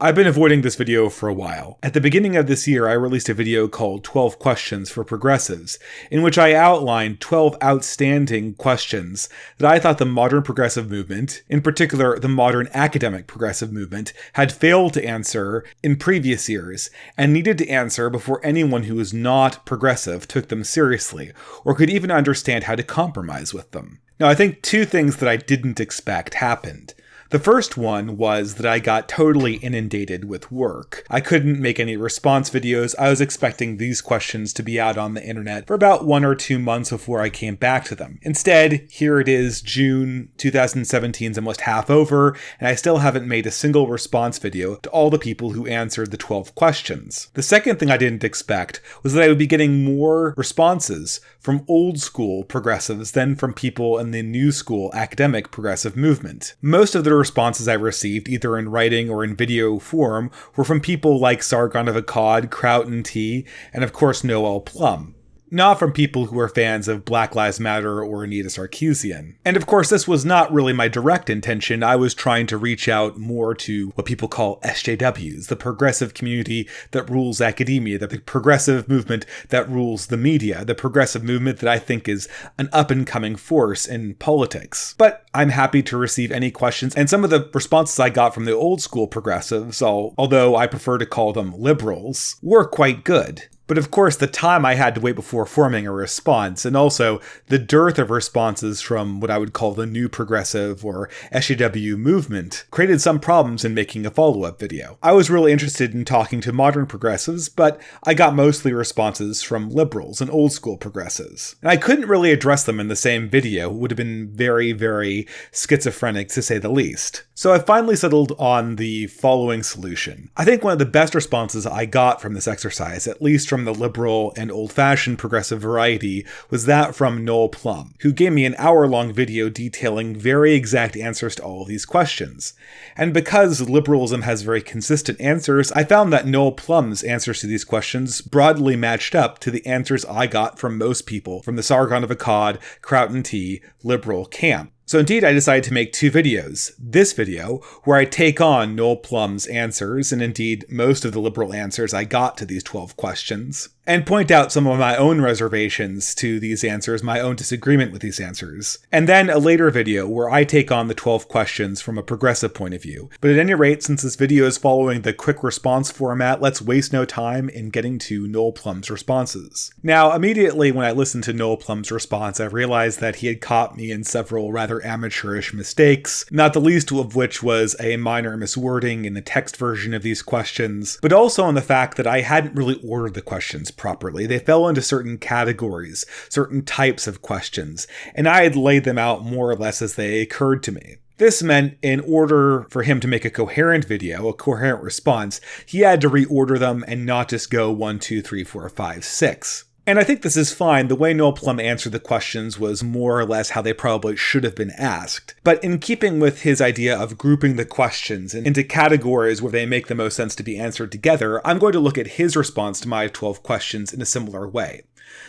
I've been avoiding this video for a while. At the beginning of this year, I released a video called 12 Questions for Progressives, in which I outlined 12 outstanding questions that I thought the modern progressive movement, in particular the modern academic progressive movement, had failed to answer in previous years, and needed to answer before anyone who was not progressive took them seriously, or could even understand how to compromise with them. Now, I think two things that I didn't expect happened. The first one was that I got totally inundated with work. I couldn't make any response videos. I was expecting these questions to be out on the internet for about 1 or 2 months before I came back to them. Instead, here it is, June 2017's almost half over, and I still haven't made a single response video to all the people who answered the 12 questions. The second thing I didn't expect was that I would be getting more responses from old school progressives than from people in the new school academic progressive movement. Most of the responses I received, either in writing or in video form, were from people like Sargon of Akkad, Croton T, and of course Noel Plum. Not from people who are fans of Black Lives Matter or Anita Sarkeesian. And of course, this was not really my direct intention. I was trying to reach out more to what people call SJWs, the progressive community that rules academia, the progressive movement that rules the media, the progressive movement that I think is an up-and-coming force in politics. But I'm happy to receive any questions, and some of the responses I got from the old school progressives, although I prefer to call them liberals, were quite good. But of course, the time I had to wait before forming a response, and also the dearth of responses from what I would call the new progressive or SJW movement, created some problems in making a follow-up video. I was really interested in talking to modern progressives, but I got mostly responses from liberals and old school progressives. And I couldn't really address them in the same video. It would have been very, very schizophrenic to say the least. So I finally settled on the following solution. I think one of the best responses I got from this exercise, at least from the liberal and old-fashioned progressive variety, was that from Noel Plum, who gave me an hour-long video detailing very exact answers to all of these questions. And because liberalism has very consistent answers, I found that Noel Plum's answers to these questions broadly matched up to the answers I got from most people from the Sargon of Akkad, Croton T, liberal camp. So indeed, I decided to make 2 videos. This video, where I take on Noel Plum's answers, and indeed most of the liberal answers I got to these 12 questions, and point out some of my own reservations to these answers, my own disagreement with these answers. And then a later video where I take on the 12 questions from a progressive point of view. But at any rate, since this video is following the quick response format, let's waste no time in getting to Noel Plum's responses. Now, immediately when I listened to Noel Plum's response, I realized that he had caught me in several rather amateurish mistakes, not the least of which was a minor miswording in the text version of these questions, but also in the fact that I hadn't really ordered the questions properly. They fell into certain categories, certain types of questions, and I had laid them out more or less as they occurred to me. This meant in order for him to make a coherent video, a coherent response, he had to reorder them and not just go 1, 2, 3, 4, 5, 6. And I think this is fine. The way Noel Plum answered the questions was more or less how they probably should have been asked. But in keeping with his idea of grouping the questions into categories where they make the most sense to be answered together, I'm going to look at his response to my 12 questions in a similar way.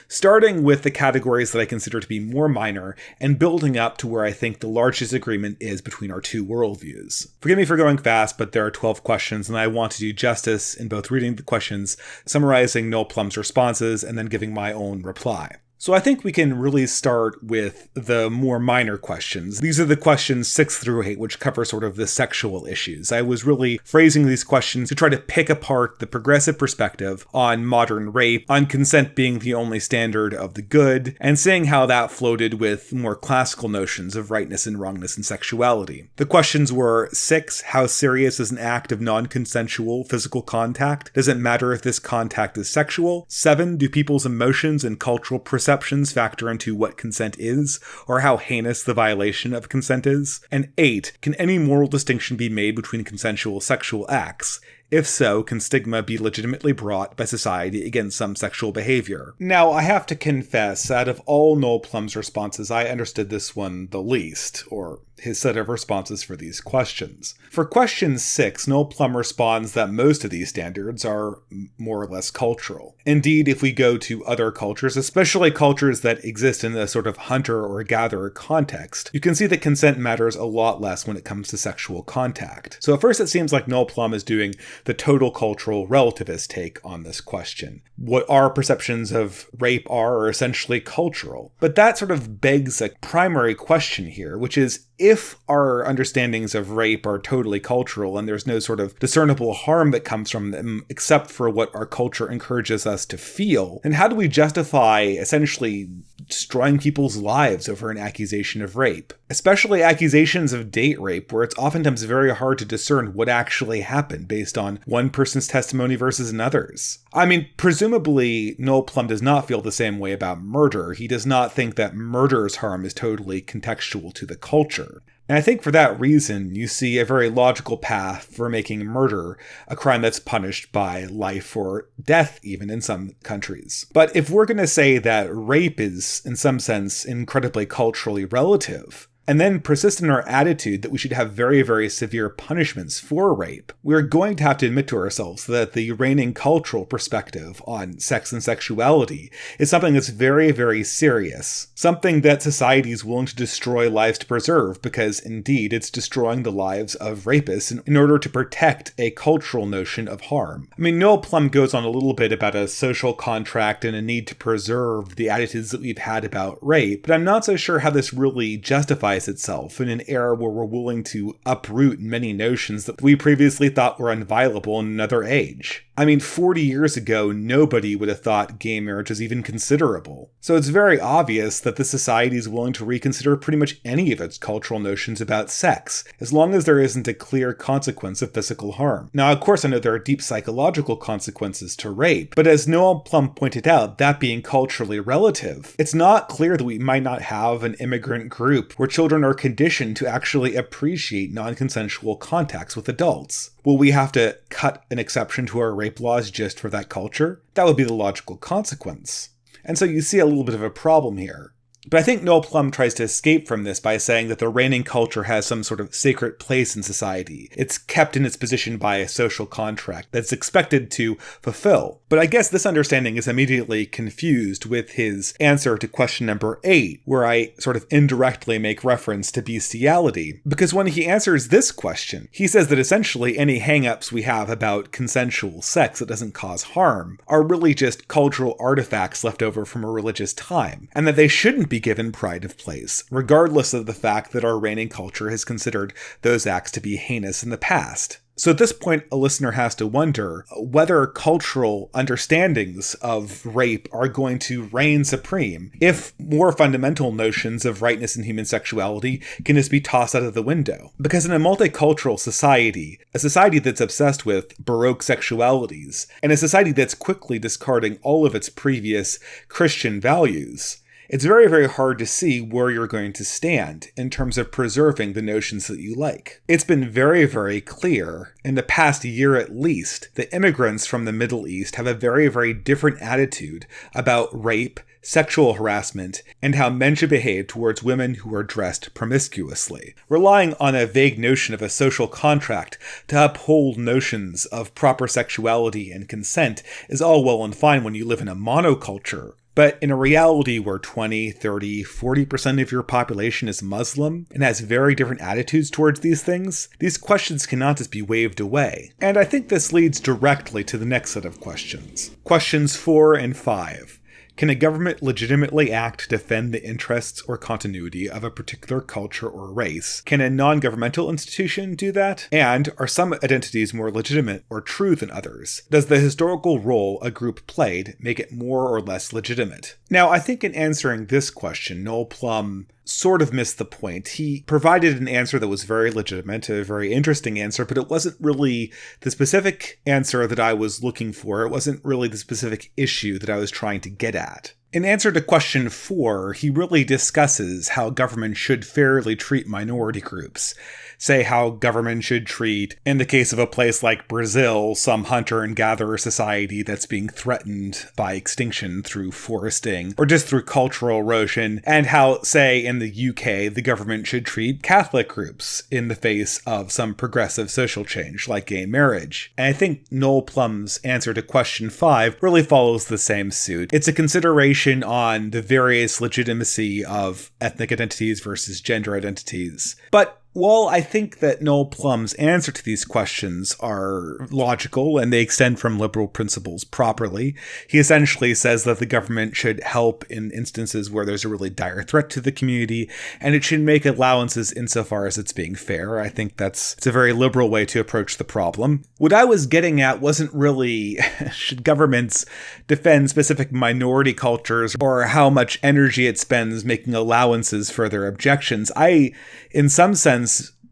Starting with the categories that I consider to be more minor, and building up to where I think the largest agreement is between our 2 worldviews. Forgive me for going fast, but there are 12 questions, and I want to do justice in both reading the questions, summarizing Noel Plum's responses, and then giving my own reply. So I think we can really start with the more minor questions. These are the questions 6 through 8, which cover sort of the sexual issues. I was really phrasing these questions to try to pick apart the progressive perspective on modern rape, on consent being the only standard of the good, and seeing how that floated with more classical notions of rightness and wrongness and sexuality. The questions were 6, how serious is an act of non-consensual physical contact? Does it matter if this contact is sexual? 7, do people's emotions and cultural perceptions factor into what consent is, or how heinous the violation of consent is? And 8, can any moral distinction be made between consensual sexual acts? If so, can stigma be legitimately brought by society against some sexual behavior? Now, I have to confess, out of all Noel Plum's responses, I understood this one the least, or his set of responses for these questions. For question 6, Noel Plum responds that most of these standards are more or less cultural. Indeed, if we go to other cultures, especially cultures that exist in a sort of hunter or gatherer context, you can see that consent matters a lot less when it comes to sexual contact. So at first it seems like Noel Plum is doing the total cultural relativist take on this question. What our perceptions of rape are essentially cultural. But that sort of begs a primary question here, which is, if our understandings of rape are totally cultural and there's no sort of discernible harm that comes from them except for what our culture encourages us to feel, then how do we justify essentially destroying people's lives over an accusation of rape? Especially accusations of date rape, where it's oftentimes very hard to discern what actually happened based on one person's testimony versus another's. I mean, presumably, Noel Plum does not feel the same way about murder. He does not think that murder's harm is totally contextual to the culture. And I think for that reason, you see a very logical path for making murder a crime that's punished by life or death, even in some countries. But if we're going to say that rape is, in some sense, incredibly culturally relative, and then persist in our attitude that we should have very, very severe punishments for rape, we're going to have to admit to ourselves that the reigning cultural perspective on sex and sexuality is something that's very, very serious. Something that society is willing to destroy lives to preserve, because indeed it's destroying the lives of rapists in order to protect a cultural notion of harm. I mean, Noel Plum goes on a little bit about a social contract and a need to preserve the attitudes that we've had about rape, but I'm not so sure how this really justifies itself in an era where we're willing to uproot many notions that we previously thought were inviolable in another age. I mean, 40 years ago, nobody would have thought gay marriage was even considerable. So it's very obvious that the society is willing to reconsider pretty much any of its cultural notions about sex, as long as there isn't a clear consequence of physical harm. Now, of course, I know there are deep psychological consequences to rape, but as Noel Plum pointed out, that being culturally relative, it's not clear that we might not have an immigrant group where children are conditioned to actually appreciate non-consensual contacts with adults. Will we have to cut an exception to our rape laws just for that culture? That would be the logical consequence. And so you see a little bit of a problem here. But I think Noel Plum tries to escape from this by saying that the reigning culture has some sort of sacred place in society. It's kept in its position by a social contract that's expected to fulfill. But I guess this understanding is immediately confused with his answer to question number 8, where I sort of indirectly make reference to bestiality. Because when he answers this question, he says that essentially any hang-ups we have about consensual sex that doesn't cause harm are really just cultural artifacts left over from a religious time, and that they shouldn't be given pride of place, regardless of the fact that our reigning culture has considered those acts to be heinous in the past. So at this point, a listener has to wonder whether cultural understandings of rape are going to reign supreme if more fundamental notions of rightness and human sexuality can just be tossed out of the window. Because in a multicultural society, a society that's obsessed with Baroque sexualities, and a society that's quickly discarding all of its previous Christian values, it's very, very hard to see where you're going to stand in terms of preserving the notions that you like. It's been very, very clear in the past year at least that immigrants from the Middle East have a very, very different attitude about rape, sexual harassment, and how men should behave towards women who are dressed promiscuously. Relying on a vague notion of a social contract to uphold notions of proper sexuality and consent is all well and fine when you live in a monoculture. But in a reality where 20, 30, 40% of your population is Muslim and has very different attitudes towards these things, these questions cannot just be waved away. And I think this leads directly to the next set of questions. Questions 4 and 5. Can a government legitimately act to defend the interests or continuity of a particular culture or race? Can a non-governmental institution do that? And are some identities more legitimate or true than others? Does the historical role a group played make it more or less legitimate? Now, I think in answering this question, Noel Plum sort of missed the point. He provided an answer that was very legitimate, a very interesting answer, but it wasn't really the specific answer that I was looking for. It wasn't really the specific issue that I was trying to get at. In answer to question 4, he really discusses how government should fairly treat minority groups. Say how government should treat, in the case of a place like Brazil, some hunter and gatherer society that's being threatened by extinction through foresting or just through cultural erosion, and how, say, in the UK, the government should treat Catholic groups in the face of some progressive social change like gay marriage. And I think Noel Plum's answer to question 5 really follows the same suit. It's a consideration on the various legitimacy of ethnic identities versus gender identities. But while I think that Noel Plum's answer to these questions are logical and they extend from liberal principles properly, he essentially says that the government should help in instances where there's a really dire threat to the community, and it should make allowances insofar as it's being fair. I think it's a very liberal way to approach the problem. What I was getting at wasn't really should governments defend specific minority cultures or how much energy it spends making allowances for their objections. I, in some sense,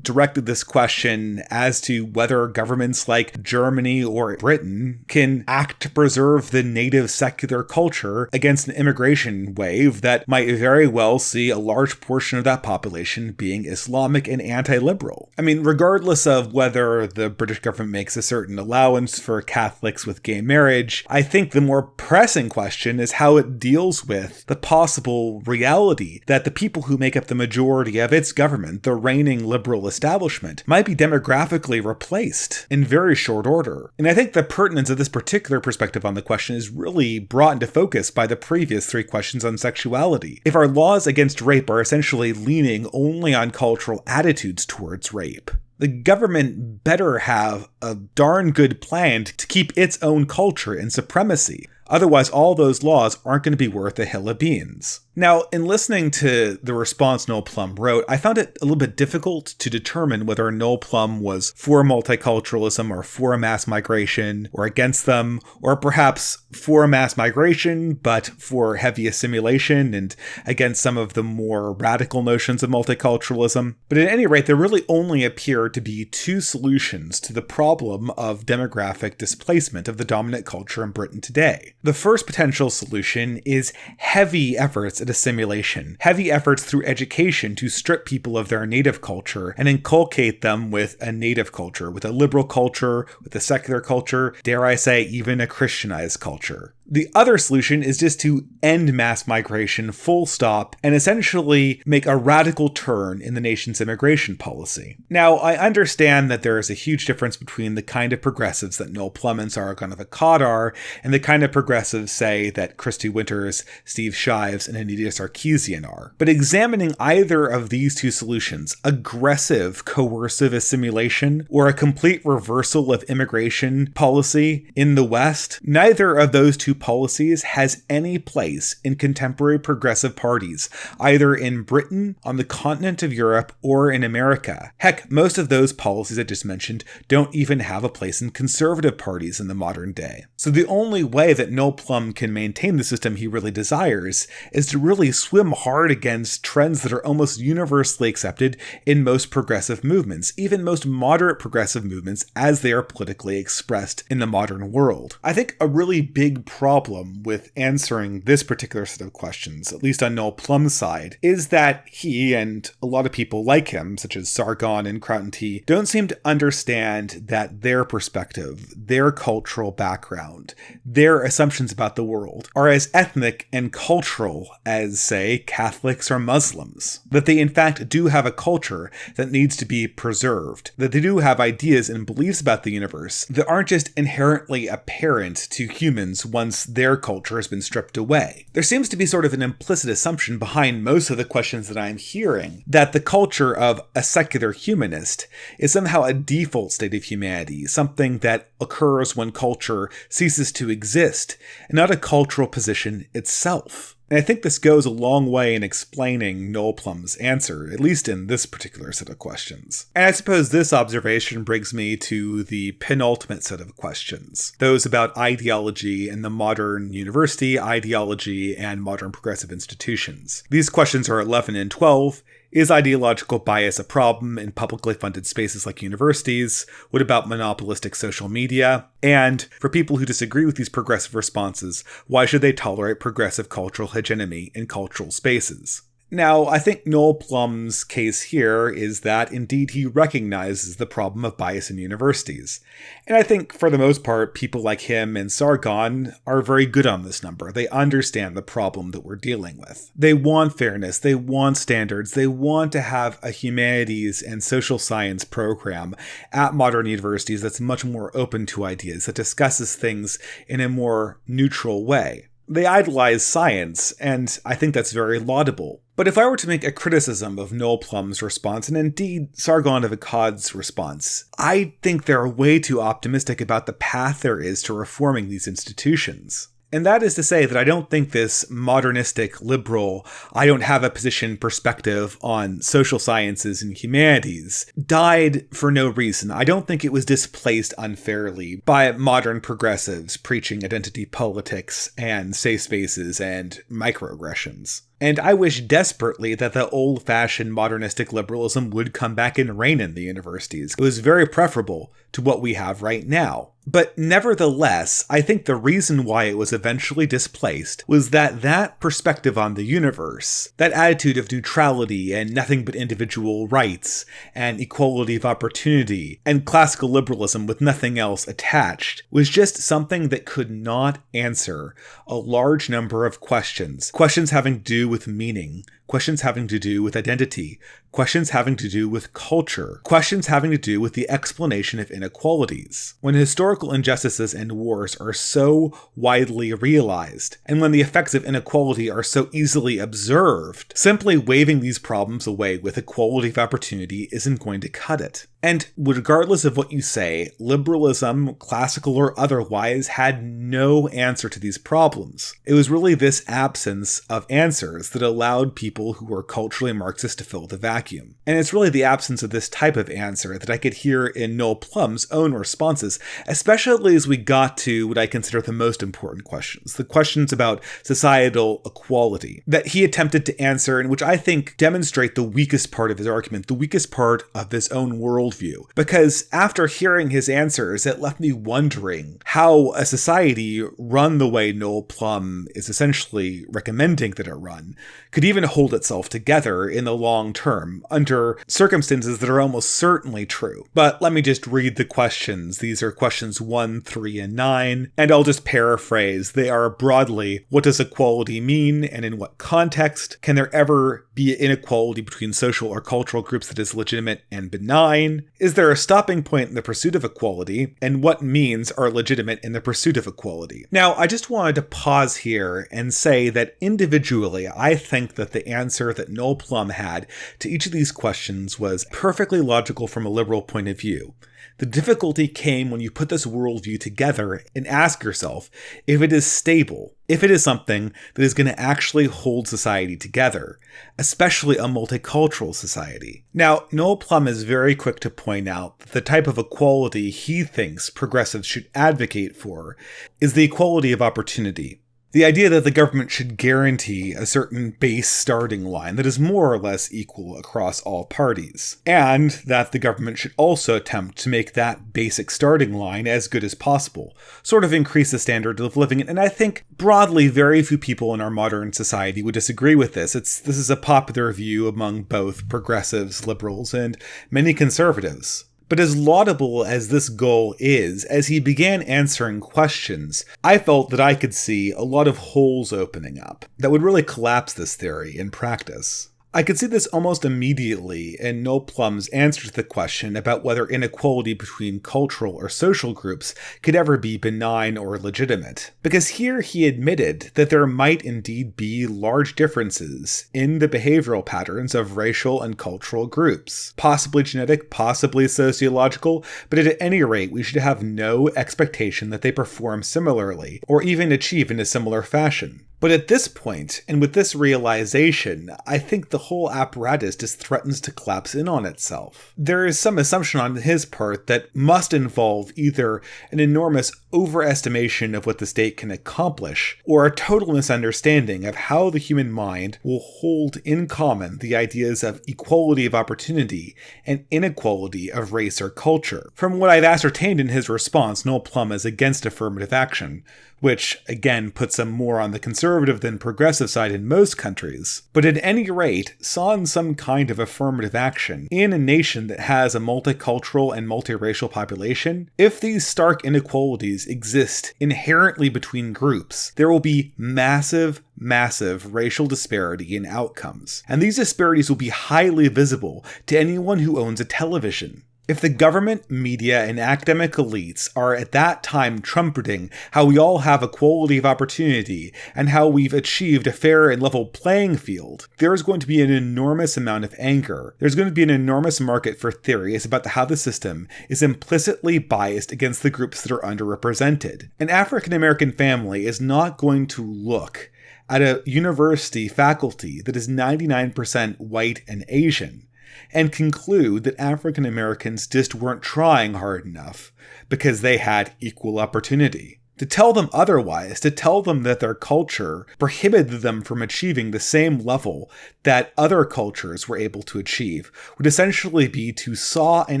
directed this question as to whether governments like Germany or Britain can act to preserve the native secular culture against an immigration wave that might very well see a large portion of that population being Islamic and anti-liberal. I mean, regardless of whether the British government makes a certain allowance for Catholics with gay marriage, I think the more pressing question is how it deals with the possible reality that the people who make up the majority of its government, the reigning liberal establishment, might be demographically replaced in very short order. And I think the pertinence of this particular perspective on the question is really brought into focus by the previous 3 questions on sexuality. If our laws against rape are essentially leaning only on cultural attitudes towards rape, the government better have a darn good plan to keep its own culture in supremacy. Otherwise, all those laws aren't going to be worth a hill of beans. Now, in listening to the response Noel Plum wrote, I found it a little bit difficult to determine whether Noel Plum was for multiculturalism or for mass migration or against them, or perhaps for mass migration but for heavy assimilation and against some of the more radical notions of multiculturalism. But at any rate, there really only appear to be 2 solutions to the problem of demographic displacement of the dominant culture in Britain today. The first potential solution is heavy efforts at assimilation, heavy efforts through education to strip people of their native culture and inculcate them with a native culture, with a liberal culture, with a secular culture, dare I say, even a Christianized culture. The other solution is just to end mass migration full stop and essentially make a radical turn in the nation's immigration policy. Now, I understand that there is a huge difference between the kind of progressives that Noel Plum and Sargon of Akkad are and the kind of progressives, say, that Christy Winters, Steve Shives, and Anita Sarkeesian are. But examining either of these 2 solutions, aggressive, coercive assimilation or a complete reversal of immigration policy in the West, neither of those 2 policies has any place in contemporary progressive parties, either in Britain, on the continent of Europe, or in America. Heck, most of those policies I just mentioned don't even have a place in conservative parties in the modern day. So the only way that Noel Plum can maintain the system he really desires is to really swim hard against trends that are almost universally accepted in most progressive movements, even most moderate progressive movements as they are politically expressed in the modern world. I think a really big problem with answering this particular set of questions, at least on Noel Plum's side, is that he and a lot of people like him, such as Sargon and Crown T, don't seem to understand that their perspective, their cultural background, their assumptions about the world are as ethnic and cultural as, say, Catholics or Muslims. That they in fact do have a culture that needs to be preserved, that they do have ideas and beliefs about the universe that aren't just inherently apparent to humans once their culture has been stripped away. There seems to be sort of an implicit assumption behind most of the questions that I'm hearing that the culture of a secular humanist is somehow a default state of humanity, something that occurs when culture ceases to exist, and not a cultural position itself. And I think this goes a long way in explaining Noel Plum's answer, at least in this particular set of questions. And I suppose this observation brings me to the penultimate set of questions, those about ideology and the modern university, ideology, and modern progressive institutions. These questions are 11 and 12, Is ideological bias a problem in publicly funded spaces like universities? What about monopolistic social media? And for people who disagree with these progressive responses, why should they tolerate progressive cultural hegemony in cultural spaces? Now, I think Noel Plum's case here is that indeed he recognizes the problem of bias in universities. And I think for the most part, people like him and Sargon are very good on this number. They understand the problem that we're dealing with. They want fairness, they want standards, they want to have a humanities and social science program at modern universities that's much more open to ideas, that discusses things in a more neutral way. They idolize science, and I think that's very laudable. But if I were to make a criticism of Noel Plum's response, and indeed Sargon of Akkad's response, I think they're way too optimistic about the path there is to reforming these institutions. And that is to say that I don't think this modernistic, liberal, I don't have a position perspective on social sciences and humanities died for no reason. I don't think it was displaced unfairly by modern progressives preaching identity politics and safe spaces and microaggressions. And I wish desperately that the old-fashioned modernistic liberalism would come back and reign in the universities. It was very preferable to what we have right now. But nevertheless, I think the reason why it was eventually displaced was that perspective on the universe, that attitude of neutrality and nothing but individual rights, and equality of opportunity, and classical liberalism with nothing else attached, was just something that could not answer a large number of questions. Questions having to do with meaning, questions having to do with identity, questions having to do with culture, questions having to do with the explanation of inequalities. When historical injustices and wars are so widely realized, and when the effects of inequality are so easily observed, simply waving these problems away with equality of opportunity isn't going to cut it. And regardless of what you say, liberalism, classical or otherwise, had no answer to these problems. It was really this absence of answers that allowed people who were culturally Marxist to fill the vacuum. And it's really the absence of this type of answer that I could hear in Noel Plum's own responses, especially as we got to what I consider the most important questions, the questions about societal equality, that he attempted to answer and which I think demonstrate the weakest part of his argument, the weakest part of his own worldview. Because after hearing his answers, it left me wondering how a society run the way Noel Plum is essentially recommending that it run could even hold itself together in the long term under circumstances that are almost certainly true. But let me just read the questions. These are questions 1, 3, and 9, and I'll just paraphrase. They are broadly, what does equality mean and in what context? Can there ever be inequality between social or cultural groups that is legitimate and benign? Is there a stopping point in the pursuit of equality? And what means are legitimate in the pursuit of equality? Now, I just wanted to pause here and say that individually, I think that the answer that Noel Plum had to each of these questions was perfectly logical from a liberal point of view. The difficulty came when you put this worldview together and ask yourself if it is stable, if it is something that is going to actually hold society together, especially a multicultural society. Now, Noel Plum is very quick to point out that the type of equality he thinks progressives should advocate for is the equality of opportunity. The idea that the government should guarantee a certain base starting line that is more or less equal across all parties, and that the government should also attempt to make that basic starting line as good as possible, sort of increase the standard of living. And I think broadly, very few people in our modern society would disagree with this. This is a popular view among both progressives, liberals, and many conservatives. But as laudable as this goal is, as he began answering questions, I felt that I could see a lot of holes opening up that would really collapse this theory in practice. I could see this almost immediately in Noel Plum's answer to the question about whether inequality between cultural or social groups could ever be benign or legitimate. Because here he admitted that there might indeed be large differences in the behavioral patterns of racial and cultural groups. Possibly genetic, possibly sociological, but at any rate, we should have no expectation that they perform similarly, or even achieve in a similar fashion. But at this point, and with this realization, I think the whole apparatus just threatens to collapse in on itself. There is some assumption on his part that must involve either an enormous overestimation of what the state can accomplish, or a total misunderstanding of how the human mind will hold in common the ideas of equality of opportunity and inequality of race or culture. From what I've ascertained in his response, Noel Plum is against affirmative action, which, again, puts him more on the conservative than progressive side in most countries, but at any rate, saw in some kind of affirmative action in a nation that has a multicultural and multiracial population. If these stark inequalities exist inherently between groups, there will be massive racial disparity in outcomes, and these disparities will be highly visible to anyone who owns a television. If the government, media, and academic elites are at that time trumpeting how we all have equality of opportunity and how we've achieved a fair and level playing field, there is going to be an enormous amount of anger. There's going to be an enormous market for theories about how the system is implicitly biased against the groups that are underrepresented. An African American family is not going to look at a university faculty that is 99% white and Asian and conclude that African Americans just weren't trying hard enough because they had equal opportunity. To tell them otherwise, to tell them that their culture prohibited them from achieving the same level that other cultures were able to achieve, would essentially be to saw in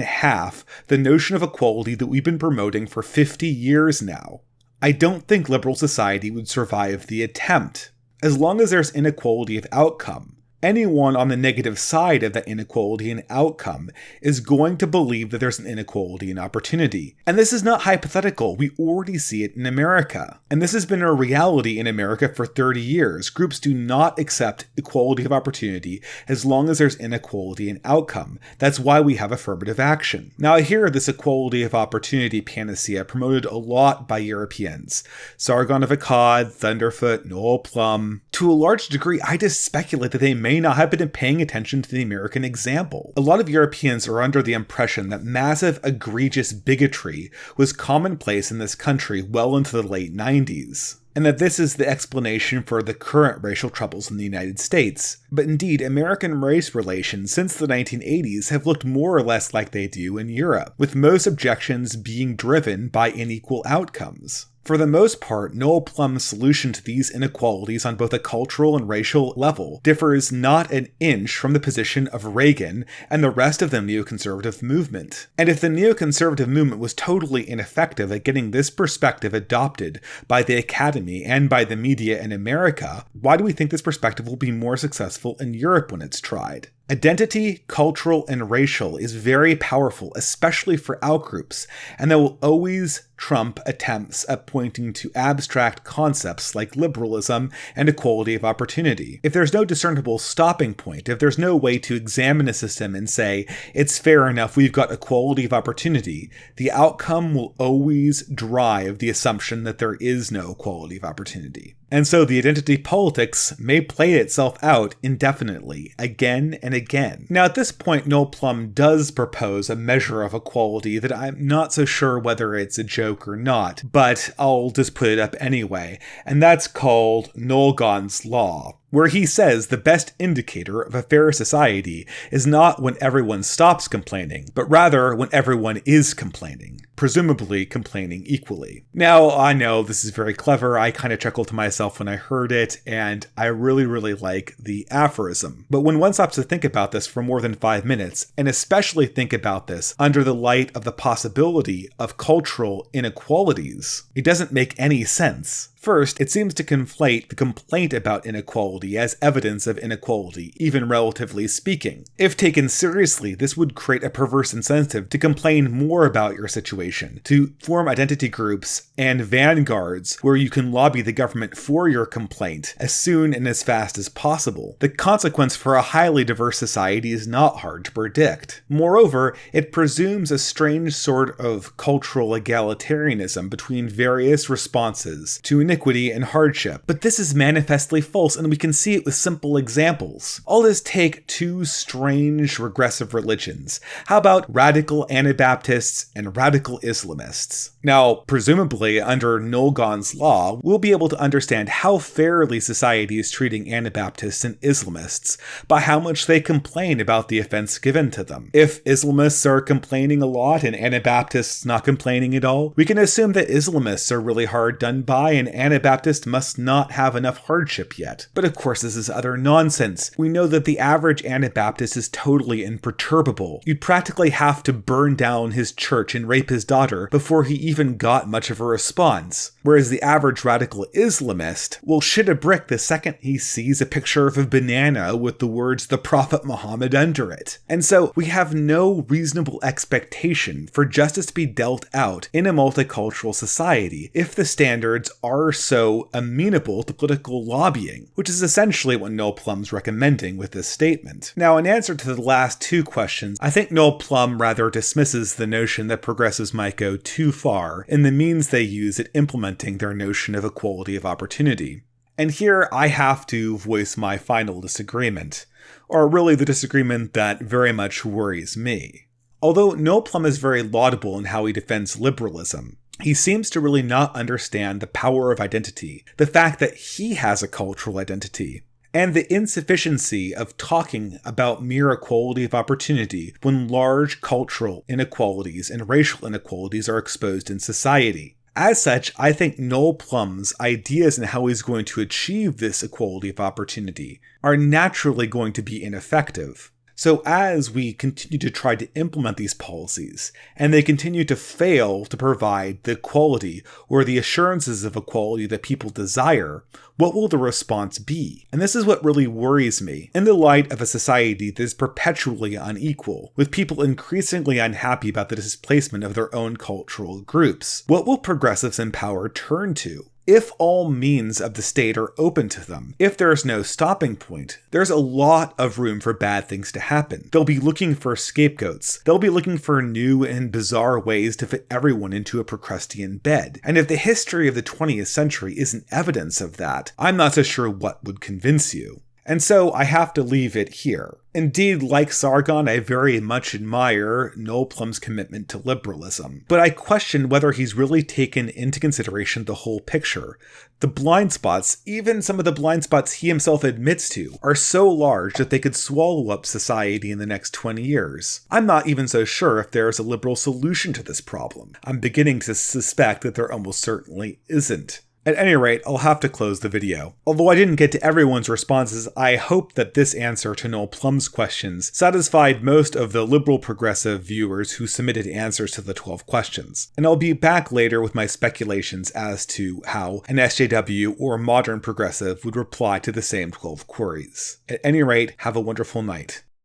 half the notion of equality that we've been promoting for 50 years now. I don't think liberal society would survive the attempt. As long as there's inequality of outcome, anyone on the negative side of that inequality in outcome is going to believe that there's an inequality in opportunity. And this is not hypothetical. We already see it in America. And this has been a reality in America for 30 years. Groups do not accept equality of opportunity as long as there's inequality in outcome. That's why we have affirmative action. Now, I hear this equality of opportunity panacea promoted a lot by Europeans. Sargon of Akkad, Thunderfoot, Noel Plum. To a large degree, I just speculate that they may not have been paying attention to the American example. A lot of Europeans are under the impression that massive, egregious bigotry was commonplace in this country well into the late 90s, and that this is the explanation for the current racial troubles in the United States. But indeed, American race relations since the 1980s have looked more or less like they do in Europe, with most objections being driven by unequal outcomes. For the most part, Noel Plum's solution to these inequalities on both a cultural and racial level differs not an inch from the position of Reagan and the rest of the neoconservative movement. And if the neoconservative movement was totally ineffective at getting this perspective adopted by the academy and by the media in America, why do we think this perspective will be more successful in Europe when it's tried? Identity, cultural, and racial is very powerful, especially for outgroups, and that will always trump attempts at pointing to abstract concepts like liberalism and equality of opportunity. If there's no discernible stopping point, if there's no way to examine a system and say, it's fair enough, we've got equality of opportunity, the outcome will always drive the assumption that there is no equality of opportunity. And so the identity politics may play itself out indefinitely, again and again. Now at this point, Noel Plum does propose a measure of equality that I'm not so sure whether it's a joke or not, but I'll just put it up anyway, and that's called Noel-Gon's Law, where he says the best indicator of a fair society is not when everyone stops complaining, but rather when everyone is complaining, presumably complaining equally. Now, I know this is very clever. I kind of chuckled to myself when I heard it, and I really like the aphorism. But when one stops to think about this for more than 5 minutes, and especially think about this under the light of the possibility of cultural inequalities, it doesn't make any sense. First, it seems to conflate the complaint about inequality as evidence of inequality, even relatively speaking. If taken seriously, this would create a perverse incentive to complain more about your situation, to form identity groups and vanguards where you can lobby the government for your complaint as soon and as fast as possible. The consequence for a highly diverse society is not hard to predict. Moreover, it presumes a strange sort of cultural egalitarianism between various responses to inequity and hardship. But this is manifestly false, and we can can see it with simple examples. I'll just take two strange regressive religions. How about radical Anabaptists and radical Islamists? Now, presumably, under Noel law, we'll be able to understand how fairly society is treating Anabaptists and Islamists by how much they complain about the offense given to them. If Islamists are complaining a lot and Anabaptists not complaining at all, we can assume that Islamists are really hard done by and Anabaptists must not have enough hardship yet. But of course, this is utter nonsense. We know that the average Anabaptist is totally imperturbable. You'd practically have to burn down his church and rape his daughter before he even got much of a response. Whereas the average radical Islamist will shit a brick the second he sees a picture of a banana with the words "the Prophet Muhammad" under it. And so we have no reasonable expectation for justice to be dealt out in a multicultural society if the standards are so amenable to political lobbying, which is essentially what Noel Plum's recommending with this statement. Now, in answer to the last two questions, I think Noel Plum rather dismisses the notion that progressives might go too far in the means they use at implementing their notion of equality of opportunity. And here I have to voice my final disagreement, or really the disagreement that very much worries me. Although Noel Plum is very laudable in how he defends liberalism, he seems to really not understand the power of identity, the fact that he has a cultural identity, and the insufficiency of talking about mere equality of opportunity when large cultural inequalities and racial inequalities are exposed in society. As such, I think Noel Plum's ideas on how he's going to achieve this equality of opportunity are naturally going to be ineffective. So as we continue to try to implement these policies, and they continue to fail to provide the equality or the assurances of equality that people desire, what will the response be? And this is what really worries me, in the light of a society that is perpetually unequal, with people increasingly unhappy about the displacement of their own cultural groups. What will progressives in power turn to? If all means of the state are open to them, if there's no stopping point, there's a lot of room for bad things to happen. They'll be looking for scapegoats. They'll be looking for new and bizarre ways to fit everyone into a Procrustean bed. And if the history of the 20th century isn't evidence of that, I'm not so sure what would convince you. And so I have to leave it here. Indeed, like Sargon, I very much admire Noel Plum's commitment to liberalism, but I question whether he's really taken into consideration the whole picture. The blind spots, even some of the blind spots he himself admits to, are so large that they could swallow up society in the next 20 years. I'm not even so sure if there is a liberal solution to this problem. I'm beginning to suspect that there almost certainly isn't. At any rate, I'll have to close the video. Although I didn't get to everyone's responses, I hope that this answer to Noel Plum's questions satisfied most of the liberal progressive viewers who submitted answers to the 12 questions. And I'll be back later with my speculations as to how an SJW or modern progressive would reply to the same 12 queries. At any rate, have a wonderful night.